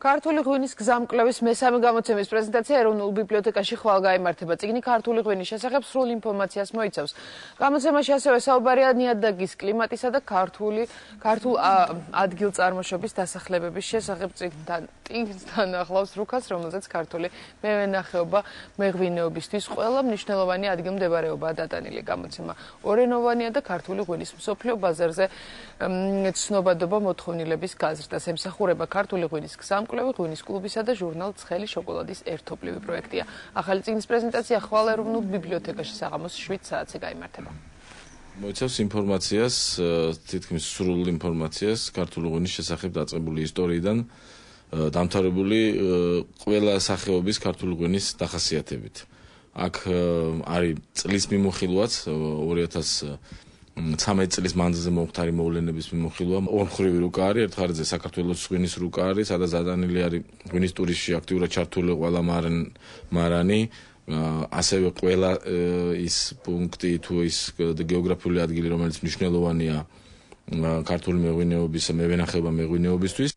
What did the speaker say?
ქართული ღვინის გზამკვლევის მესამე გამოცემის პრეზენტაცია ეროვნულ ბიბლიოთეკაში ხვალ გაიმართება. წიგნი ქართული ღვინის შესახებ სრულ ინფორმაციას მოიცავს. გამოცემაში ასევე საუბარია ნიადაგის, კლიმატისა და ქართულ ადგილწარმოშობის დასახლებების შესახებ. წიგნთან ახლავს რუქას, რომელზეც ქართული მევენახეობა მეღვინეობისთვის ყველა მნიშვნელოვანი ადგილმდებარეობაა დატანილი. გამოცემა ორენოვანია და ქართული ღვინის მსოფლიო ბაზარზე ცნობადობა მოთხოვნილების გაზრდას ემსახურება. ქართული ღვინის გზამკვლევი ღვინის კლუბისა და ჟურნალ ცხელი შოკოლადის ერთობლივი პროექტია. ახალი წიგნის პრეზენტაცია ხვალ ეროვნულ ბიბლიოთეკაში საღამოს 7 საათზე გაიმართება. მოიცავს ინფორმაციას, თითქმის სრულ ინფორმაციას ქართული ღვინის შესახებ დაწყებული ისტორიიდან დამთავრებული ყველა სახეობის ქართული ღვინის დახასიათებით. აქ არის წლის მიმოხილვაც 2013 წლის მანძილზე მომხდარი მოვლენების მიმოხილვა. ორმხრივი რუკა არის, ერთ ხარჯზე საქართველოს ღვინის რუკა არის, სადაც დატანილი არის ღვინის ტურისტში აქტიურად ჩართული ყველა მარანი, ასევე ყველა ის პუნქტი თუ ის გეოგრაფიული ადგილი, რომელიც მნიშვნელოვანია ქართული მეღვინეობის, მევენახეობა მეღვინეობისთვის.